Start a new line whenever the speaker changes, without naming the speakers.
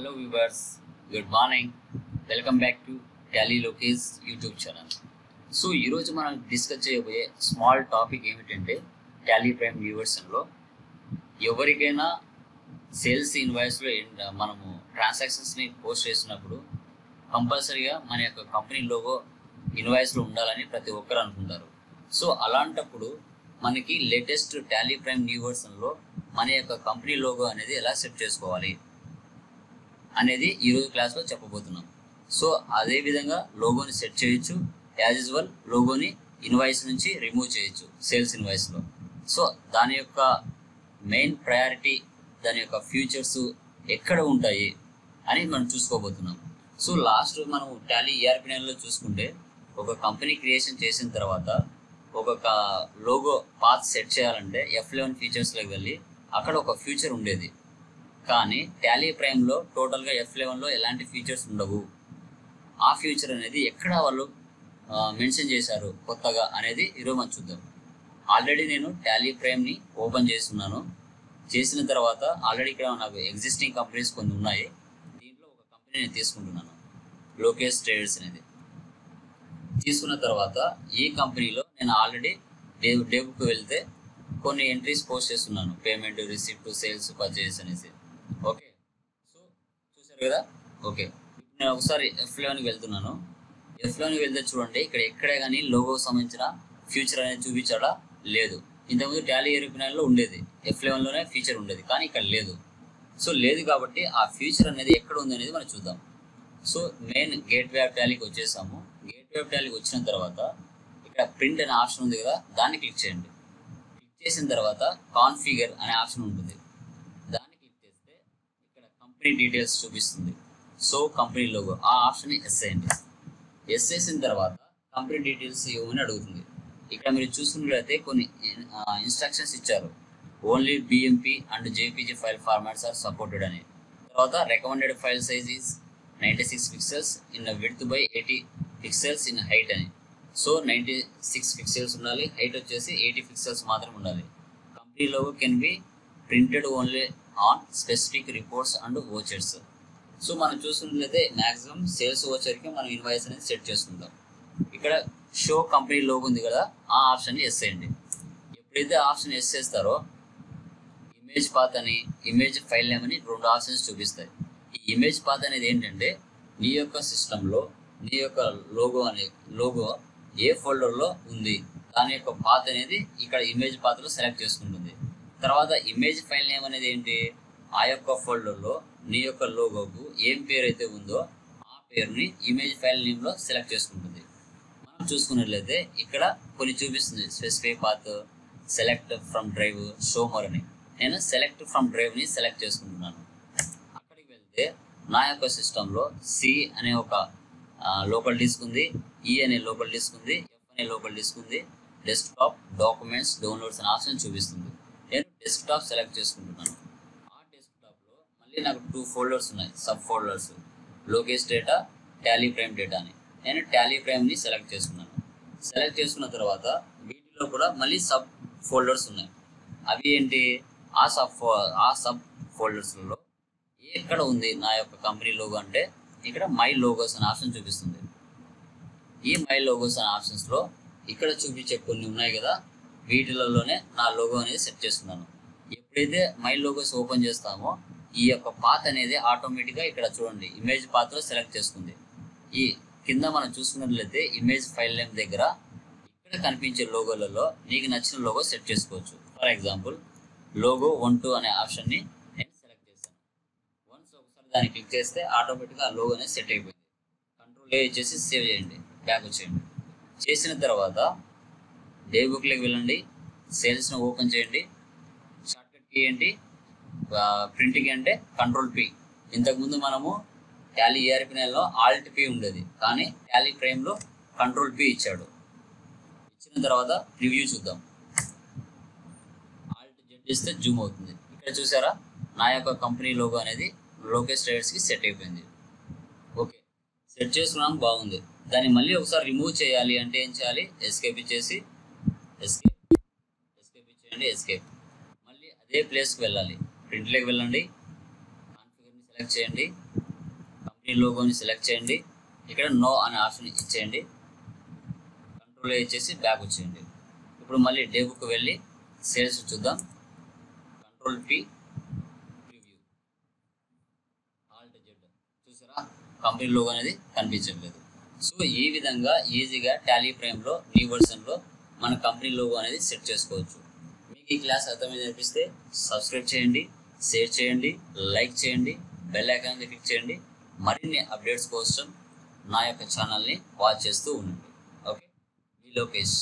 Hello viewers, good morning. Welcome back to Tally Lokesh YouTube channel. So ఈరోజు మనం discuss చేయబోయే small topic ఏమిటంటే Tally prime వ్యూవర్స్లో ఎవరికైనా sales ఇన్వాయిస్లో మనము ట్రాన్సాక్షన్స్ని పోస్ట్ చేసినప్పుడు కంపల్సరీగా మన యొక్క కంపెనీ లోగో ఇన్వాయిస్లో ఉండాలని ప్రతి ఒక్కరు అనుకుంటారు. సో అలాంటప్పుడు మనకి లేటెస్ట్ టాలీ ప్రైమ్ న్యూ వర్షన్లో మన యొక్క కంపెనీ లోగో అనేది ఎలా సెట్ చేసుకోవాలి అనేది ఈరోజు క్లాస్లో చెప్పబోతున్నాం. సో అదేవిధంగా లోగోని సెట్ చేయొచ్చు, యాజ్ యూజువల్ లోగోని ఇన్వాయిస్ నుంచి రిమూవ్ చేయొచ్చు సేల్స్ ఇన్వాయిస్లో. సో దాని యొక్క మెయిన్ ప్రయారిటీ, దాని యొక్క ఫ్యూచర్స్ ఎక్కడ ఉంటాయి అని మనం చూసుకోబోతున్నాం. సో లాస్ట్ మనం టాలీ ERP9లో చూసుకుంటే ఒక కంపెనీ క్రియేషన్ చేసిన తర్వాత ఒక లోగో పాత్ సెట్ చేయాలంటే F11 ఫీచర్స్లోకి వెళ్ళి అక్కడ ఒక ఫ్యూచర్ ఉండేది. కానీ టాలీ ప్రైమ్లో టోటల్గా F11లో ఎలాంటి ఫీచర్స్ ఉండవు. ఆ ఫ్యూచర్ అనేది ఎక్కడ వాళ్ళు మెన్షన్ చేశారు కొత్తగా అనేది ఈరోజు మనం చూద్దాం. ఆల్రెడీ నేను టాలీ ప్రైమ్ని ఓపెన్ చేస్తున్నాను. చేసిన తర్వాత ఆల్రెడీ ఇక్కడ నాకు ఎగ్జిస్టింగ్ కంపెనీస్ కొన్ని ఉన్నాయి. దీంట్లో ఒక కంపెనీ నేను తీసుకుంటున్నాను, లోకేష్ ట్రేడర్స్ అనేది. తీసుకున్న తర్వాత ఈ కంపెనీలో నేను ఆల్రెడీ డేబుక్ వెళ్తే కొన్ని ఎంట్రీస్ పోస్ట్ చేస్తున్నాను, పేమెంట్, రిసిప్ట్, సేల్స్, పర్చేస్ అనేసి. ఓకే, సో చూసారు కదా. ఓకే, ఇప్పుడు నేను ఒకసారి F11కి వెళ్తున్నాను. F11కి వెళ్తే చూడండి, ఇక్కడ ఎక్కడే కానీ లోగో సంబంధించిన ఫ్యూచర్ అనేది చూపించాడా లేదు. ఇంతకుముందు టాలీ ERP9లో ఉండేది, F11లోనే ఫీచర్ ఉండేది, కానీ ఇక్కడ లేదు. సో లేదు కాబట్టి ఆ ఫ్యూచర్ అనేది ఎక్కడ ఉంది అనేది మనం చూద్దాం. సో మెయిన్ గేట్వే ఆఫ్ టాలీకి వచ్చేసాము. గేట్వే ఆఫ్ టాలీకి వచ్చిన తర్వాత ఇక్కడ ప్రింట్ అనే ఆప్షన్ ఉంది కదా, దాన్ని క్లిక్ చేయండి. క్లిక్ చేసిన తర్వాత కాన్ఫిగర్ అనే ఆప్షన్ ఉంటుంది, దాన్ని క్లిక్ చేస్తే ఇక్కడ కంపెనీ డీటెయిల్స్ చూపిస్తుంది. సో కంపెనీ లోగో ఆ ఆప్షన్ని ఎస్ చేయండి. ఎస్ చేసిన తర్వాత కంపెనీ డీటెయిల్స్ ఇవ్వమని అడుగుతుంది. ఇక్కడ మీరు చూసుకున్నట్లయితే కొన్ని ఇన్స్ట్రక్షన్స్ ఇచ్చారు. Only BMP and JPG file formats are supported అని. తర్వాత recommended file size is 96 pixels in width by 80 pixels in height అని. సో 96 పిక్సెల్స్ ఉండాలి, హైట్ వచ్చేసి 80 పిక్సెల్స్ మాత్రం ఉండాలి. Company logo can be printed only on specific reports and vouchers. So మనం చూసుకున్నట్లయితే maximum sales ఓచర్కి మనం ఇన్వాయిస్ అనేది సెట్ చేసుకుంటాం. ఇక్కడ షో కంపెనీ లోగో ఉంది కదా, ఆ ఆప్షన్ని ఎస్ చేయండి. ఎప్పుడైతే ఆప్షన్ ఎస్ చేస్తారో ఇమేజ్ పాత్ అని, ఇమేజ్ ఫైల్ నేమ్ అని రెండు ఆప్షన్స్ చూపిస్తాయి. ఈ ఇమేజ్ పాత్ అనేది ఏంటంటే నీ యొక్క సిస్టంలో నీ యొక్క లోగో ఏ ఫోల్డర్లో ఉంది దాని యొక్క పాత్ అనేది ఇక్కడ ఇమేజ్ పాత్రలో సెలెక్ట్ చేసుకుంటుంది. తర్వాత ఇమేజ్ ఫైల్ నేమ్ అనేది ఏంటి, ఆ యొక్క ఫోల్డర్లో నీ యొక్క లోగోకు ఏం పేరు అయితే ఉందో ఆ పేరుని ఇమేజ్ ఫైల్ నేమ్లో సెలెక్ట్ చేసుకుంటుంది. మనం చూసుకున్నట్లయితే ఇక్కడ కొన్ని చూపిస్తుంది, specify path, select from drive, show more అని. నేను సెలెక్ట్ ఫ్రమ్ డ్రైవ్ని సెలెక్ట్ చేసుకుంటున్నాను. అక్కడికి వెళ్తే నా యొక్క సిస్టంలో C అనే ఒక లోకల్ డిస్క్ ఉంది, E అనే లోకల్ డిస్క్ ఉంది, F అనే లోకల్ డిస్క్ ఉంది, డెస్క్టాప్, డాక్యుమెంట్స్, డౌన్లోడ్స్ అనే ఆప్షన్ చూపిస్తుంది. నేను డెస్క్టాప్ సెలెక్ట్ చేసుకుంటున్నాను. ఆ డెస్క్టాప్లో మళ్ళీ నాకు 2 ఫోల్డర్స్ ఉన్నాయి, sub folders, Lokesh data, Tally prime data అని. నేను టాలీ ప్రైమ్ని సెలెక్ట్ చేసుకున్నాను. సెలెక్ట్ చేసుకున్న తర్వాత వీటిలో కూడా మళ్ళీ సబ్ ఫోల్డర్స్ ఉన్నాయి. అవి ఏంటి, ఆ సబ్ ఫోల్డర్స్లో ఎక్కడ ఉంది నా యొక్క కంపెనీ లోగో అంటే ఇక్కడ మై లోగోస్ అనే ఆప్షన్ చూపిస్తుంది. ఈ మై లోగోస్ అనే ఆప్షన్స్లో ఇక్కడ చూపించే కొన్ని ఉన్నాయి కదా, వీటిలలోనే నా లోగో అనేది సెట్ చేస్తున్నాను. ఎప్పుడైతే మై లోగోస్ ఓపెన్ చేస్తామో ఈ యొక్క పాత్ అనేది ఆటోమేటిక్గా ఇక్కడ చూడండి ఇమేజ్ పాత్లో సెలెక్ట్ చేసుకుంది. ఈ కింద మనం చూసుకున్నట్లయితే ఇమేజ్ ఫైల్ నేమ్ దగ్గర ఇక్కడ కనిపించే లోగోలలో నీకు నచ్చిన లోగో సెట్ చేసుకోవచ్చు. ఫర్ ఎగ్జాంపుల్ లోగో 12 అనే ఆప్షన్ని నేను సెలెక్ట్ చేశాను. వన్స్ ఒకసారి దాన్ని క్లిక్ చేస్తే ఆటోమేటిక్గా ఆ లోగో అనేది సెట్ అయిపోయింది. కంట్రోల్ ఇచ్చేసి సేవ్ చేయండి, బ్యాక్ వచ్చేయండి. చేసిన తర్వాత డే బుక్లోకి వెళ్ళండి, సేల్స్ని ఓపెన్ చేయండి, షార్ట్కట్ కీ ఏంటి, ప్రింట్కి అంటే కంట్రోల్ P. ఇంతకుముందు మనము టాలీ ERP9లో Alt P ఉండేది, కానీ టాలీ ప్రైమ్లో కంట్రోల్ P ఇచ్చాడు. ఇచ్చిన తర్వాత రివ్యూ చూద్దాం. Alt Z ఇస్తే జూమ్ అవుతుంది. ఇక్కడ చూసారా నా యొక్క కంపెనీ లోగో అనేది లోకేష్ ట్రేడర్స్కి సెట్ అయిపోయింది. ఓకే, సెట్ చేసుకున్నాం, బాగుంది. దాన్ని మళ్ళీ ఒకసారి రిమూవ్ చేయాలి అంటే ఏం చేయాలి, ఎస్కేప్ ఇచ్చేసి ఎస్కేప్ ఇచ్చేయండి, ఎస్కేప్. మళ్ళీ అదే ప్లేస్కి వెళ్ళాలి, ప్రింట్లోకి వెళ్ళండి, కాన్ఫిగర్ని సెలెక్ట్ చేయండి, కంపెనీ లోగోని సెలెక్ట్ చేయండి. ఇక్కడ నో అనే ఆప్షన్ ఇచ్చేయండి. కంట్రోల్ ఇచ్చేసి బ్యాక్ వచ్చేయండి. ఇప్పుడు మళ్ళీ డే బుక్ వెళ్ళి సేల్స్ చూద్దాం. Control P preview Alt Z. చూసారా, కంపెనీ లోగో అనేది కనిపించట్లేదు. సో ఈ విధంగా ఈజీగా టాలీ ప్రైమ్లో న్యూ వర్షన్లో మన కంపెనీ లోగో అనేది సెట్ చేసుకోవచ్చు. మీకు ఈ క్లాస్ అర్థమైంది అనిపిస్తే సబ్స్క్రైబ్ చేయండి, షేర్ చేయండి, లైక్ చేయండి, బెల్ ఐకాన్ క్లిక్ చేయండి. మరిన్ని అప్డేట్స్ కోసం నా యొక్క ఛానల్ని వాచ్ చేస్తూ ఉండండి. ఓకే, ఈ లోకేష్.